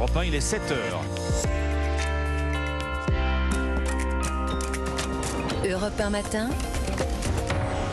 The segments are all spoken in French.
Europe 1, il est 7h. Europe 1 matin.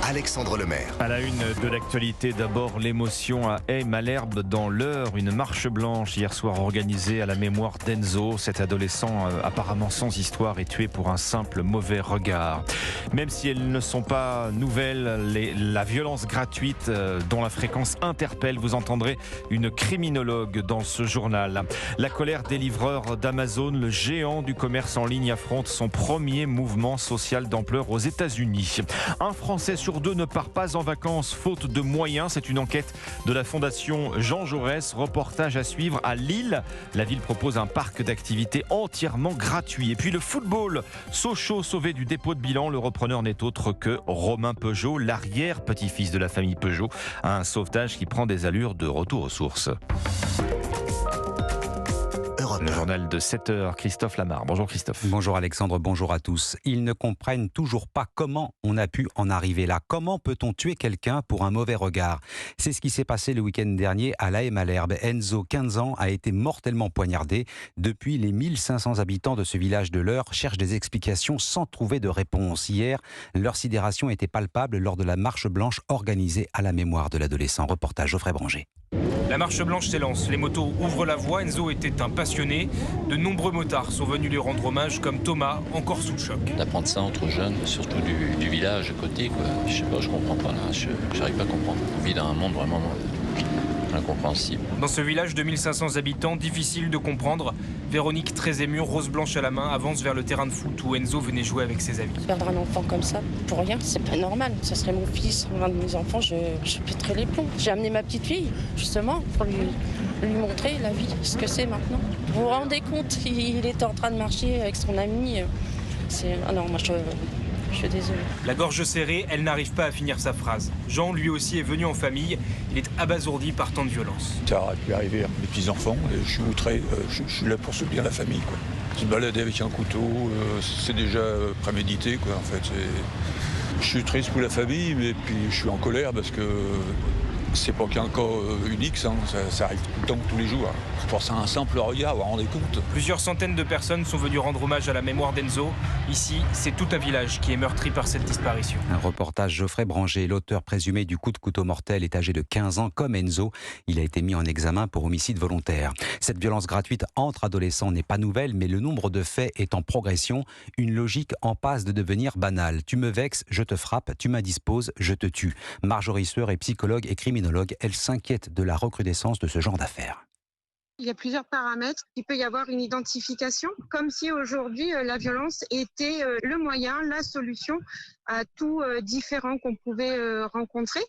Alexandre Lemaire. À la une de l'actualité, d'abord l'émotion à Aix-Malherbe dans l'Eure. Une marche blanche hier soir organisée à la mémoire d'Enzo. Cet adolescent apparemment sans histoire est tué pour un simple mauvais regard. Même si elles ne sont pas nouvelles, la violence gratuite dont la fréquence interpelle. Vous entendrez une criminologue dans ce journal. La colère des livreurs d'Amazon, le géant du commerce en ligne, affronte son premier mouvement social d'ampleur aux États-Unis. Un Français sur deux ne part pas en vacances faute de moyens. C'est une enquête de la Fondation Jean Jaurès. Reportage à suivre à Lille. La ville propose un parc d'activités entièrement gratuit. Et puis le football. Sochaux sauvé du dépôt de bilan. Le repreneur n'est autre que Romain Peugeot, l'arrière-petit-fils de la famille Peugeot. Un sauvetage qui prend des allures de retour aux sources. Le journal de 7h, Christophe Lamar. Bonjour Christophe. Bonjour Alexandre, bonjour à tous. Ils ne comprennent toujours pas comment on a pu en arriver là. Comment peut-on tuer quelqu'un pour un mauvais regard ? C'est ce qui s'est passé le week-end dernier à la Aix-Malherbe. Enzo, 15 ans, a été mortellement poignardé. Depuis, les 1500 habitants de ce village de l'Eure cherchent des explications sans trouver de réponse. Hier, leur sidération était palpable lors de la marche blanche organisée à la mémoire de l'adolescent. Reportage Geoffrey Branger. La marche blanche s'élance, les motos ouvrent la voie, Enzo était un passionné. De nombreux motards sont venus lui rendre hommage, comme Thomas, encore sous le choc. D'apprendre ça entre jeunes, surtout du village à côté, quoi. Je sais pas, je comprends pas là, j'arrive pas à comprendre. On vit dans un monde vraiment incompréhensible. Dans ce village de 1500 habitants, difficile de comprendre, Véronique, très émue, rose blanche à la main, avance vers le terrain de foot où Enzo venait jouer avec ses amis. Perdre un enfant comme ça, pour rien, c'est pas normal. Ce serait mon fils, un de mes enfants, je pèterais les plombs. J'ai amené ma petite fille, justement, pour lui montrer la vie, ce que c'est maintenant. Vous vous rendez compte, il était en train de marcher avec son ami. Ah non, moi je suis désolée. La gorge serrée, elle n'arrive pas à finir sa phrase. Jean, lui aussi, est venu en famille. Il est abasourdi par tant de violence. Ça aurait pu arriver à mes petits-enfants. Et je suis outré, je suis là pour soutenir la famille, quoi. Se balader avec un couteau, c'est déjà prémédité, quoi, en fait. Je suis triste pour la famille, mais puis je suis en colère parce que c'est pas qu'un cas unique, ça arrive tout le temps, tous les jours. Je pense à un simple regard, vous vous rendez compte. Plusieurs centaines de personnes sont venues rendre hommage à la mémoire d'Enzo. Ici, c'est tout un village qui est meurtri par cette disparition. Un reportage Geoffrey Branger, l'auteur présumé du coup de couteau mortel, est âgé de 15 ans comme Enzo. Il a été mis en examen pour homicide volontaire. Cette violence gratuite entre adolescents n'est pas nouvelle, mais le nombre de faits est en progression. Une logique en passe de devenir banale. Tu me vexes, je te frappe, tu m'indisposes, je te tue. Marjorie Sueur est psychologue et criminologue. Elle s'inquiète de la recrudescence de ce genre d'affaires. Il y a plusieurs paramètres. Il peut y avoir une identification, comme si aujourd'hui la violence était le moyen, la solution à tout différent qu'on pouvait rencontrer.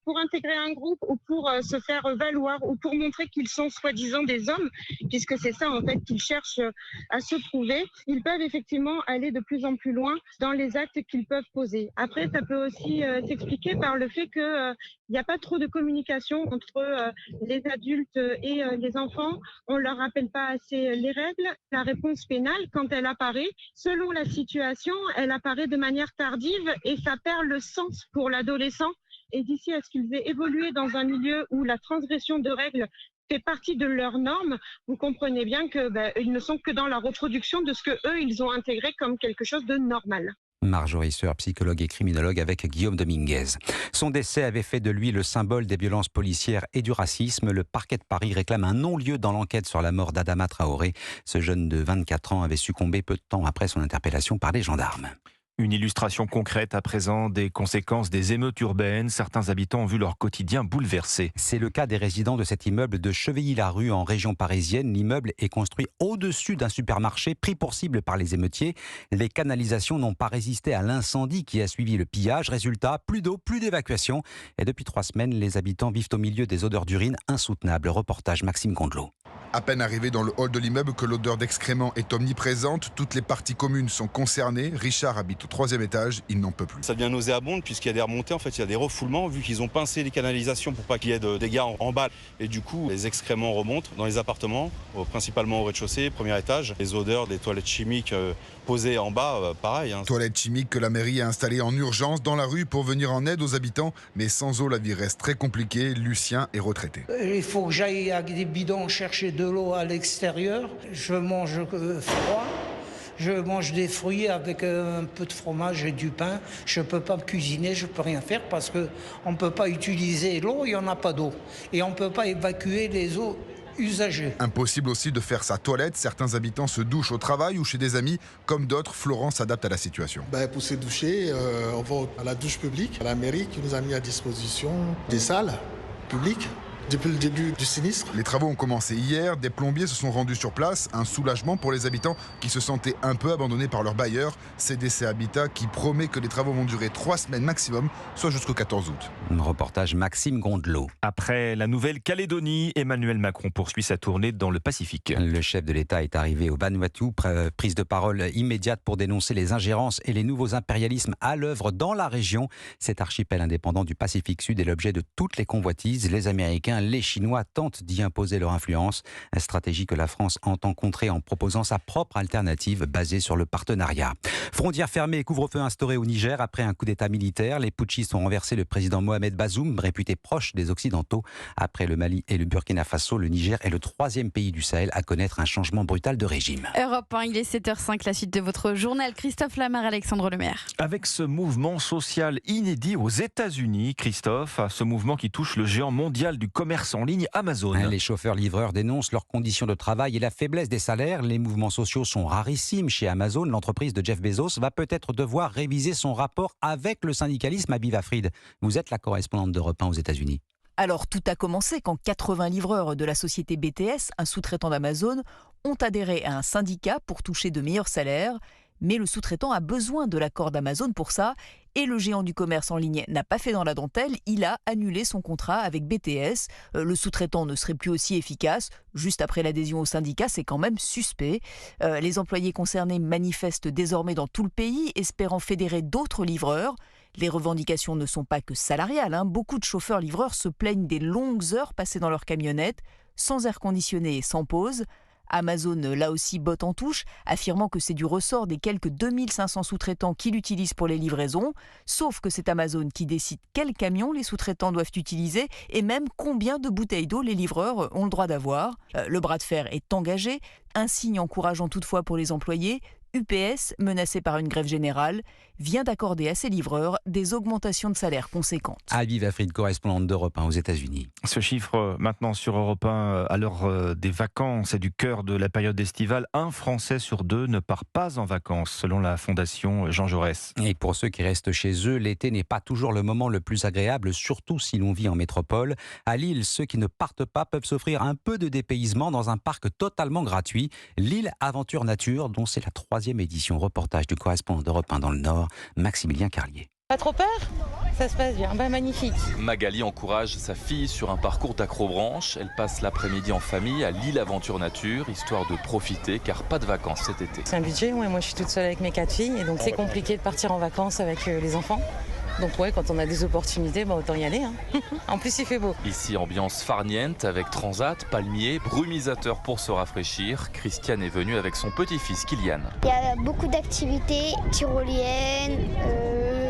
Pour intégrer un groupe ou pour se faire valoir ou pour montrer qu'ils sont soi-disant des hommes, puisque c'est ça en fait qu'ils cherchent à se prouver, ils peuvent effectivement aller de plus en plus loin dans les actes qu'ils peuvent poser. Après, ça peut aussi s'expliquer par le fait qu'il n'y a pas trop de communication entre les adultes et les enfants. On ne leur rappelle pas assez les règles. La réponse pénale, quand elle apparaît, selon la situation, elle apparaît de manière tardive et ça perd le sens pour l'adolescent. Et d'ici à ce qu'ils aient évolué dans un milieu où la transgression de règles fait partie de leurs normes, vous comprenez bien qu'ils ne sont que dans la reproduction de ce qu'eux, ils ont intégré comme quelque chose de normal. Marjorie Sueur, psychologue et criminologue avec Guillaume Dominguez. Son décès avait fait de lui le symbole des violences policières et du racisme. Le parquet de Paris réclame un non-lieu dans l'enquête sur la mort d'Adama Traoré. Ce jeune de 24 ans avait succombé peu de temps après son interpellation par les gendarmes. Une illustration concrète à présent des conséquences des émeutes urbaines. Certains habitants ont vu leur quotidien bouleversé. C'est le cas des résidents de cet immeuble de Chevilly-la-Rue en région parisienne. L'immeuble est construit au-dessus d'un supermarché pris pour cible par les émeutiers. Les canalisations n'ont pas résisté à l'incendie qui a suivi le pillage. Résultat, plus d'eau, plus d'évacuation. Et depuis 3 semaines, les habitants vivent au milieu des odeurs d'urine insoutenables. Reportage Maxime Gondelot. À peine arrivé dans le hall de l'immeuble que l'odeur d'excréments est omniprésente. Toutes les parties communes sont concernées. Richard habite au 3e étage, il n'en peut plus. Ça devient nauséabond puisqu'il y a des remontées, en fait il y a des refoulements vu qu'ils ont pincé les canalisations pour pas qu'il y ait de dégâts en bas. Et du coup les excréments remontent dans les appartements, principalement au rez-de-chaussée, 1er étage. Les odeurs des toilettes chimiques posées en bas, pareil. Toilettes chimiques que la mairie a installées en urgence dans la rue pour venir en aide aux habitants. Mais sans eau, la vie reste très compliquée. Lucien est retraité. Il faut que j'aille avec des bidons chercher de de l'eau à l'extérieur, je mange froid. Je mange des fruits avec un peu de fromage et du pain. Je ne peux pas cuisiner, je ne peux rien faire parce qu'on ne peut pas utiliser l'eau, il n'y en a pas d'eau. Et on ne peut pas évacuer les eaux usagées. Impossible aussi de faire sa toilette. Certains habitants se douchent au travail ou chez des amis. Comme d'autres, Florent s'adapte à la situation. Pour se doucher, on va à la douche publique. La mairie qui nous a mis à disposition des salles publiques. Depuis le début du sinistre. Les travaux ont commencé hier, des plombiers se sont rendus sur place, un soulagement pour les habitants qui se sentaient un peu abandonnés par leur bailleur, CDC Habitat, qui promet que les travaux vont durer 3 semaines maximum, soit jusqu'au 14 août. Reportage Maxime Gondelot. Après la Nouvelle-Calédonie, Emmanuel Macron poursuit sa tournée dans le Pacifique. Le chef de l'État est arrivé au Vanuatu, prise de parole immédiate pour dénoncer les ingérences et les nouveaux impérialismes à l'œuvre dans la région. Cet archipel indépendant du Pacifique Sud est l'objet de toutes les convoitises. Les Américains, les Chinois tentent d'y imposer leur influence, une stratégie que la France entend contrer en proposant sa propre alternative basée sur le partenariat. Frontières fermées et couvre-feu instauré au Niger après un coup d'État militaire. Les putschistes ont renversé le président Mohamed Bazoum, réputé proche des Occidentaux. Après le Mali et le Burkina Faso, le Niger est le 3e pays du Sahel à connaître un changement brutal de régime. Europe 1, il est 7h05, la suite de votre journal. Christophe Lamar, Alexandre Lemaire. Avec ce mouvement social inédit aux États-Unis, Christophe, ce mouvement qui touche le géant mondial du commerce en ligne Amazon. Les chauffeurs-livreurs dénoncent leurs conditions de travail et la faiblesse des salaires. Les mouvements sociaux sont rarissimes chez Amazon. L'entreprise de Jeff Bezos va peut-être devoir réviser son rapport avec le syndicalisme. Abiva Fried, vous êtes la correspondante d'Europe 1 aux États-Unis. Alors tout a commencé quand 80 livreurs de la société BTS, un sous-traitant d'Amazon, ont adhéré à un syndicat pour toucher de meilleurs salaires. Mais le sous-traitant a besoin de l'accord d'Amazon pour ça. Et le géant du commerce en ligne n'a pas fait dans la dentelle, il a annulé son contrat avec BTS. Le sous-traitant ne serait plus aussi efficace. Juste après l'adhésion au syndicat, c'est quand même suspect. Les employés concernés manifestent désormais dans tout le pays, espérant fédérer d'autres livreurs. Les revendications ne sont pas que salariales. Beaucoup de chauffeurs-livreurs se plaignent des longues heures passées dans leur camionnette, sans air conditionné et sans pause. Amazon, là aussi, botte en touche, affirmant que c'est du ressort des quelques 2500 sous-traitants qui l'utilisent pour les livraisons. Sauf que c'est Amazon qui décide quels camions les sous-traitants doivent utiliser et même combien de bouteilles d'eau les livreurs ont le droit d'avoir. Le bras de fer est engagé, un signe encourageant toutefois pour les employés. UPS, menacé par une grève générale, vient d'accorder à ses livreurs des augmentations de salaire conséquentes. Abiva Fried, correspondante d'Europe 1 aux États-Unis. Ce chiffre maintenant sur Europe 1 à l'heure des vacances et du cœur de la période estivale, un Français sur 2 ne part pas en vacances selon la fondation Jean Jaurès. Et pour ceux qui restent chez eux, l'été n'est pas toujours le moment le plus agréable, surtout si l'on vit en métropole. À Lille, ceux qui ne partent pas peuvent s'offrir un peu de dépaysement dans un parc totalement gratuit. Lille Aventure Nature, dont c'est la 3e édition. Reportage du correspondant d'Europe 1 dans le Nord, Maximilien Carlier. Pas trop peur? Ça se passe bien, magnifique. Magali encourage sa fille sur un parcours d'acrobranche. Elle passe l'après-midi en famille à Lille Aventure Nature, histoire de profiter, car pas de vacances cet été. C'est un budget, moi je suis toute seule avec mes 4 filles, et donc c'est compliqué de partir en vacances avec les enfants. Donc quand on a des opportunités, autant y aller. En plus, il fait beau. Ici, ambiance farniente avec transat, palmiers, brumisateur pour se rafraîchir. Christiane est venue avec son petit-fils Kylian. Il y a beaucoup d'activités, tyroliennes,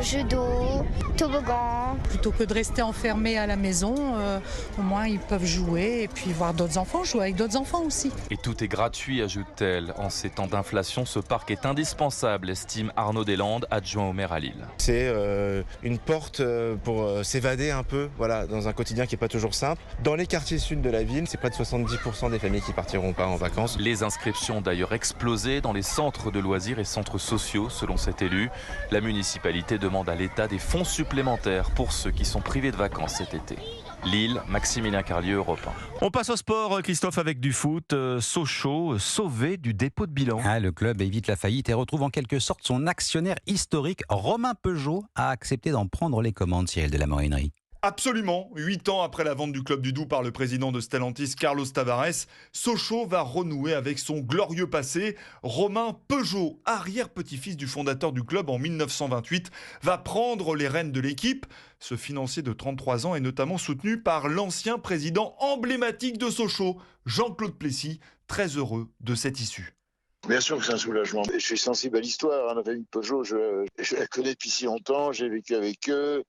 jeux d'eau, toboggan. Plutôt que de rester enfermés à la maison, au moins ils peuvent jouer et puis voir d'autres enfants, jouer avec d'autres enfants aussi. Et tout est gratuit, ajoute-t-elle. En ces temps d'inflation, ce parc est indispensable, estime Arnaud Deslandes, adjoint au maire à Lille. C'est une porte pour s'évader un peu, dans un quotidien qui n'est pas toujours simple. Dans les quartiers sud de la ville, c'est près de 70% des familles qui partiront pas en vacances. Les inscriptions ont d'ailleurs explosé dans les centres de loisirs et centres sociaux, selon cet élu. La municipalité demande à l'État des fonds supplémentaires pour ceux qui sont privés de vacances cet été. Lille, Maximilien Carlier, Europe 1. On passe au sport, Christophe, avec du foot. Sochaux, sauvé du dépôt de bilan. Le club évite la faillite et retrouve en quelque sorte son actionnaire historique. Romain Peugeot a accepté d'en prendre les commandes, Cyril de la Morinerie. Absolument. 8 ans après la vente du club du Doubs par le président de Stellantis, Carlos Tavares, Sochaux va renouer avec son glorieux passé. Romain Peugeot, arrière-petit-fils du fondateur du club en 1928, va prendre les rênes de l'équipe. Ce financier de 33 ans est notamment soutenu par l'ancien président emblématique de Sochaux, Jean-Claude Plessis, très heureux de cette issue. Bien sûr que c'est un soulagement. Je suis sensible à l'histoire. La famille Peugeot, je la connais depuis si longtemps, j'ai vécu avec eux.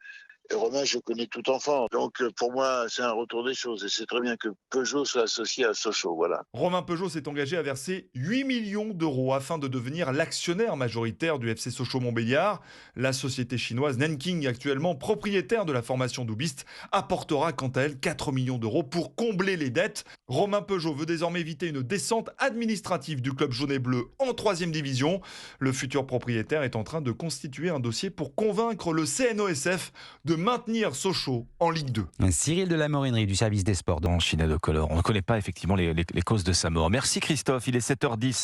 Et Romain, je connais tout enfant. Donc pour moi, c'est un retour des choses. Et c'est très bien que Peugeot soit associé à Sochaux. Voilà. Romain Peugeot s'est engagé à verser 8 millions d'euros afin de devenir l'actionnaire majoritaire du FC Sochaux-Montbéliard. La société chinoise Nanking, actuellement propriétaire de la formation doubiste, apportera quant à elle 4 millions d'euros pour combler les dettes. Romain Peugeot veut désormais éviter une descente administrative du club jaune et bleu en 3e division. Le futur propriétaire est en train de constituer un dossier pour convaincre le CNOSF de maintenir Sochaux en Ligue 2. Cyril de la Morinerie du service des sports Dans China de Color. On ne connaît pas effectivement les causes de sa mort. Merci Christophe, il est 7h10.